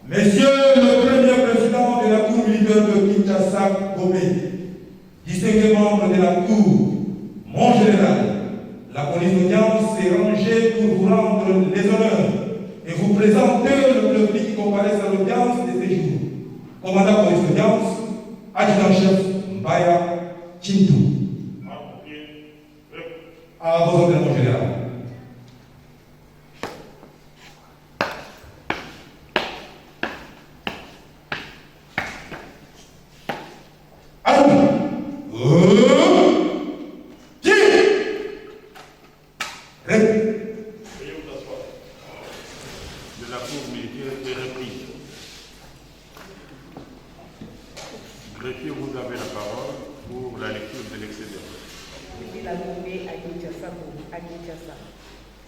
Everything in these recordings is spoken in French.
Messieurs le Premier Président de la Cour militaire de Kinshasa, Gomé, distingués membres de la Cour, mon général, la police d'audience s'est rangée pour vous rendre les honneurs et vous présenter le public qui comparaît à l'audience de ces jours. Commandant police d'audience, adjudant-chef Mbaya Chintou. À vos ordres, mon général. Greffier, vous avez la parole pour la lecture de l'excédent. Depuis la Gomé à Kinshasa.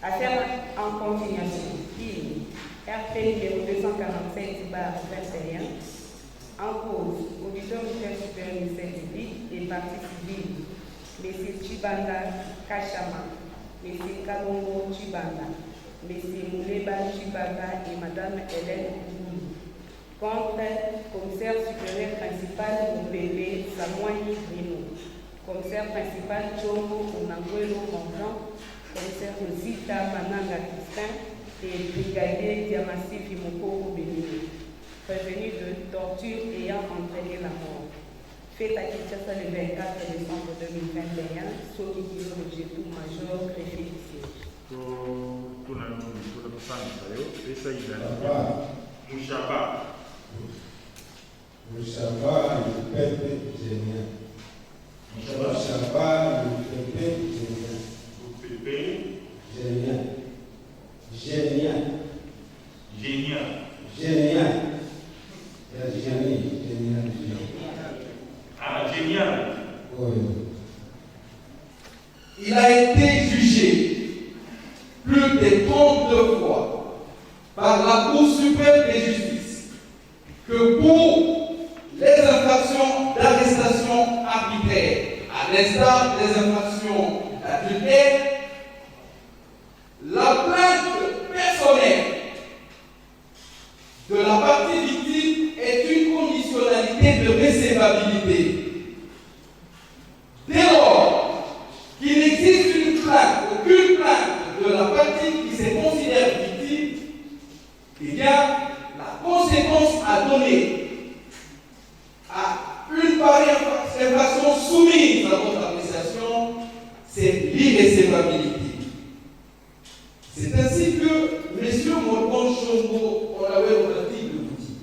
Affaire en continuation. RP numéro 247/21. En cause, auditeur militaire supérieur du ministère public et partie civile, M. Chibanda Kachama, M. Kalongo Chibanda, M. Mouleba Chibanda et Mme Hélène Koulou. Contre commissaire supérieur principal Moubele Samoani Brino, commissaire principal Chombo Onanguelo Monjean, commissaire Rosita Mananga Christin et brigadier Diamassi Fimoko Béni, prévenu de torture ayant entraîné la mort. Fait à Kinshasa le 24 décembre 2021, Soni Guillaume Rogetou, major greffier du siège. Mouchaba, le peuple génial. Mouchaba, le peuple génial. Génial. Génial. Génial. Génial. Ah, génial. Oui. Il a été jugé plus de 32 fois par la Cour suprême de justice que pour les infractions d'arrestation arbitraire, à l'instar des infractions d'adultère, la plainte personnelle de la partie victime est une conditionnalité de recevabilité. Dès lors qu'il existe une plainte, aucune plainte de la partie qui se considère victime, eh bien, la conséquence à donner à une pareille infraction soumise à votre appréciation, c'est l'irrécevabilité. C'est ainsi que M. Morgon Chombo, on avait l'objectif de vous dire.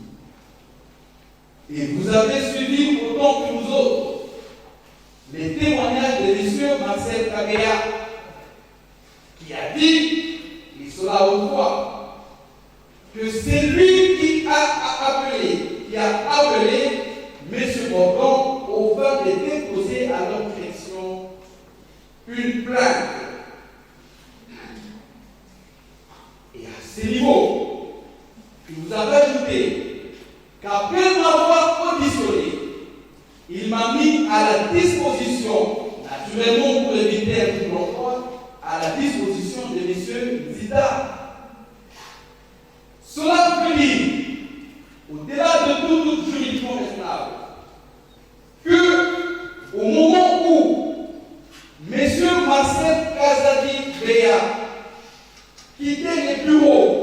Et vous avez suivi autant que nous autres les témoignages de M. Marcel Kagea, qui a dit, et cela autrefois, que c'est lui qui a appelé M. Morgon au fin de déposer à leur direction une plainte. Et à ce niveau, il vous avez ajouté qu'après m'avoir auditionné, il m'a mis à la disposition, naturellement pour éviter un double emploi, à la disposition de M. Zida. Cela veut dire, au-delà de toute juridiction raisonnable, que au moment où M. Marcel Kazadi Béa quittait les bureaux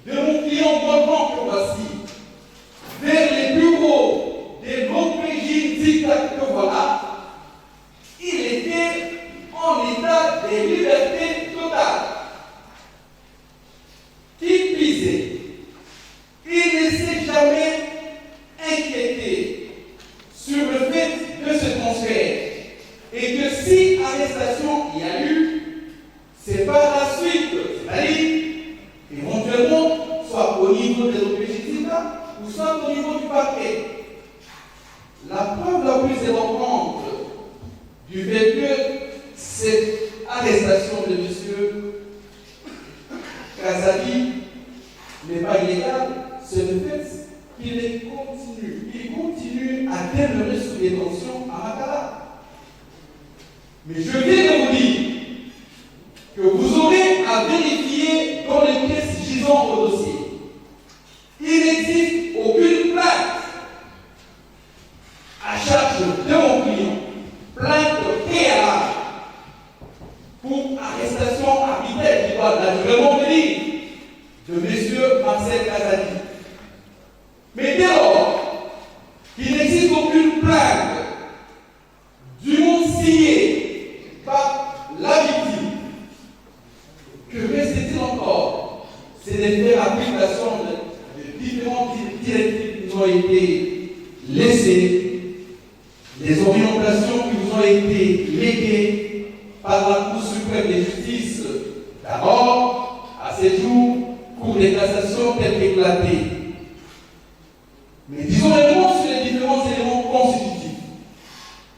de mon client Morgon que voici, vers les bureaux de l'OPJ Zika que voilà, il était en état de liberté totale. Qui pisait, il ne s'est jamais inquiété sur le fait de ce transfert et que si arrestation il y a eu, c'est par la suite, c'est-à-dire éventuellement soit au niveau de l'OPJ ou soit au niveau du parquet. La preuve la plus éloquente du fait que cette arrestation de M. pour arrestation arbitraire qui doit naturellement venir de M. Marcel Kazadi. Mais dès lors qu'il n'existe aucune plainte du monde signée par la victime, que reste-t-il encore? C'est de faire application de différentes directives qui nous ont été laissées, les orientations qui nous ont été léguées par la Cour suprême de justice, d'abord, à ces jours, Cour de cassation telle qu'éclatée. Mais disons les mots sur les différents éléments constitutifs.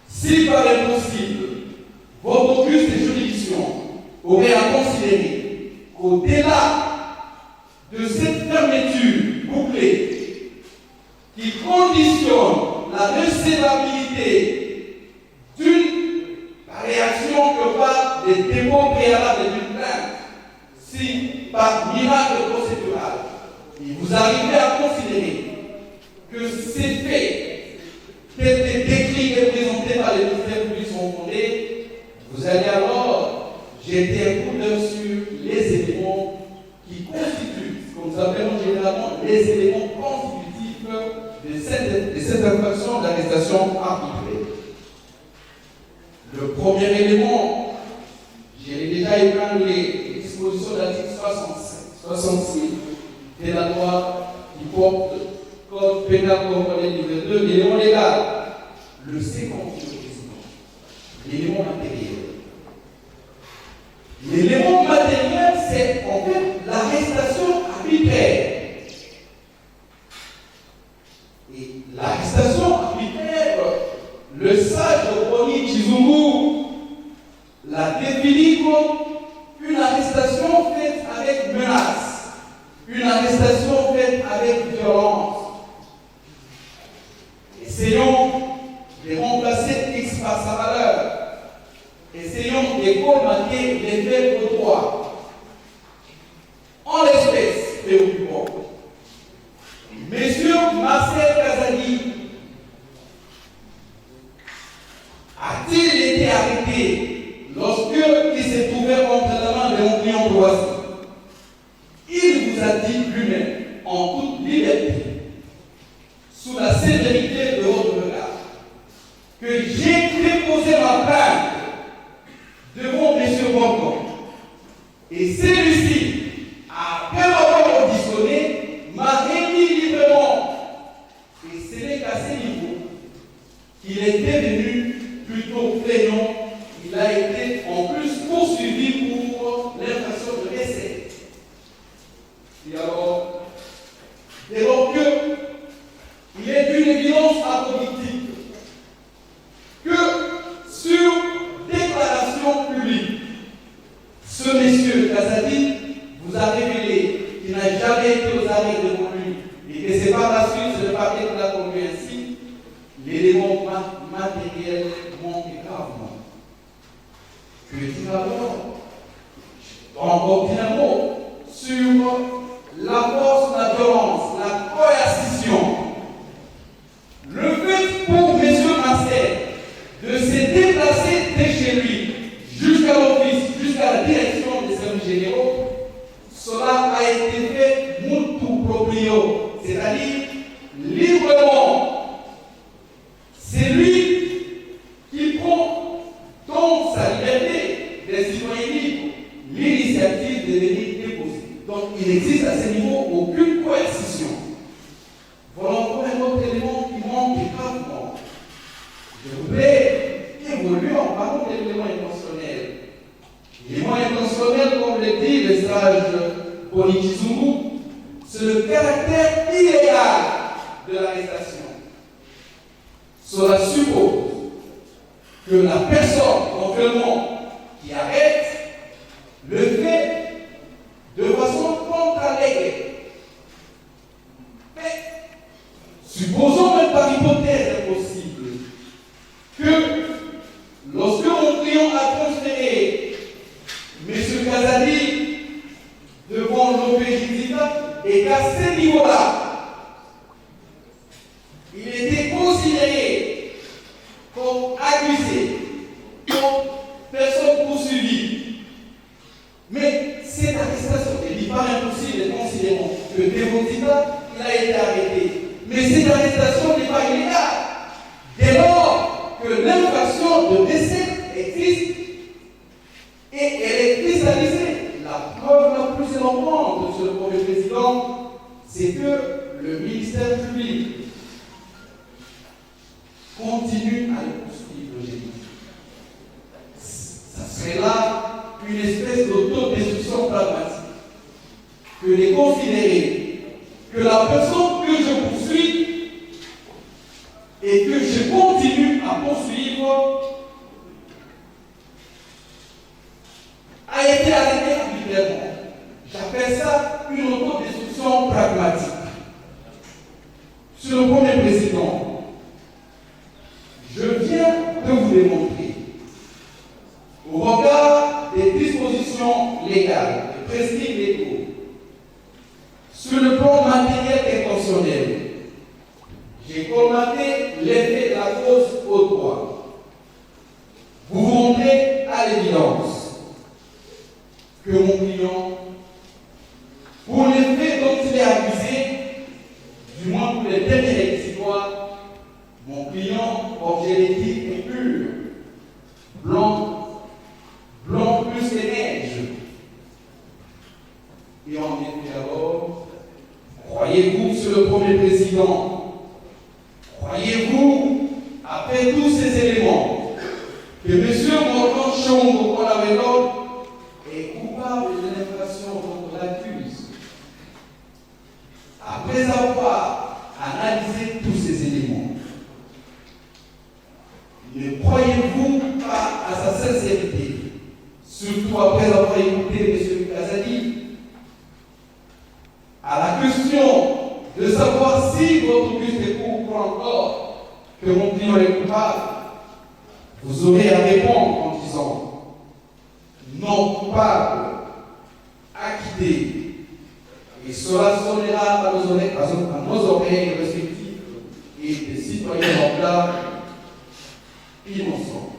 S'il paraît possible, votre auguste juridiction aurait à considérer qu'au-delà de cette fermeture bouclée qui conditionne la recevabilité d'une réaction que par des dépôts préalables d'une plainte, si par miracle procédural, il vous arrivez à considérer que ces faits tels que décrits et présentés par les ministères publics sont fondés, vous allez alors jeter un coup d'œil sur les éléments qui constituent, ce que nous appelons généralement les éléments constitutifs de cette infraction d'arrestation arbitraire. Le premier élément, j'ai déjà épinglé les dispositions de l'article 66 de la loi qui porte Code pénal corporel niveau 2, l'élément légal. Le second l'élément matériel. L'élément matériel, c'est en fait l'arrestation arbitraire. Et l'arrestation arbitraire, le sage Boni Chizungu l'a défini comme une arrestation faite avec menace, une arrestation faite avec violence. Essayons de remplacer X par sa valeur. Essayons de colmater les faits au droit. En l'espèce, préoccupant. Monsieur Marcel Kazadi a-t-il été arrêté lorsqu'il s'est trouvé entre la main de mon client Boissy? Il vous a dit lui-même, en toute liberté, sous la sévérité de votre regard, que j'ai déposé ma plainte devant M. Bongon. Et celui-ci, après m'avoir auditionné, m'a remis librement. Et ce n'est qu'à ce niveau qu'il est devenu plutôt plaignant. Il a été en plus poursuivi pour l'infraction de l'essai. Et alors, dès lors que il est d'une évidence apodictique que sur déclaration publique, ce monsieur Kazadi vous a révélé qu'il n'a jamais été aux arrêts devant lui et que c'est par la suite de papier qu'il a conduit ainsi, l'élément matériel manque gravement. Que dit alors encore bien un mot sur la force, la violence, la coercition. Le fait pour M. Marcel de se déplacer de chez lui jusqu'à l'office, jusqu'à la direction des services généraux, cela a été fait mutu proprio, c'est-à-dire librement. C'est lui qui prend dans sa liberté des citoyens libres l'initiative de venir déposer. Donc il n'existe à ce niveau aucune coercition. Voilà encore un autre élément qui manque gravement. Je voudrais évoluer en parlant de l'élément intentionnel. L'élément intentionnel, comme le dit le sage Boni Chizungu, c'est le caractère illégal de l'arrestation. Cela suppose que la personne, éventuellement, qui arrête, le fait de façon contre-alléguée. Mais, supposons même par hypothèse impossible que lorsque mon client a transféré M. Kazadi devant l'OPJ et qu'à ce niveau-là, il était considéré comme accusé, comme personne dévotitat, il a été arrêté. Mais cette arrestation n'est pas illégale. Dès lors que l'infraction de décès existe et elle est cristallisée. La preuve la plus éloquente, Monsieur le Premier Président, c'est que le ministère public continue à le poursuivre, j'ai dit. Ça serait là une espèce d'autodestruction pragmatique. Que les considérer que la personne que je poursuis et que je continue à poursuivre a été arrêtée arbitrairement. J'appelle ça une autodestruction pragmatique. Monsieur le Premier Président, je viens de vous démontrer, au regard des dispositions légales, des prescrits légaux, sur le plan matériel et fonctionnel, j'ai colmaté l'effet de la cause au droit. Vous vous rendrez à l'évidence que mon client, pour les faits dont il est accusé, du moins pour les derniers réquisitoires, mon client, objet d'éthique, est pur, blanc plus que neige. Et en effet alors, croyez-vous, Monsieur le Premier Président, croyez-vous, après tous ces éléments, que M. Morgan Chongo Konawelo est coupable de l'infraction dont on l'accuse? Après avoir analysé tous ces éléments, ne croyez-vous pas à sa sincérité, surtout après avoir écouté M. Kazadi, à la question de savoir si votre buste croit encore que mon client est coupable, vous aurez à répondre en disant non coupable, acquitté. Et cela sonnera à nos oreilles respectives et des citoyens lambda innocents.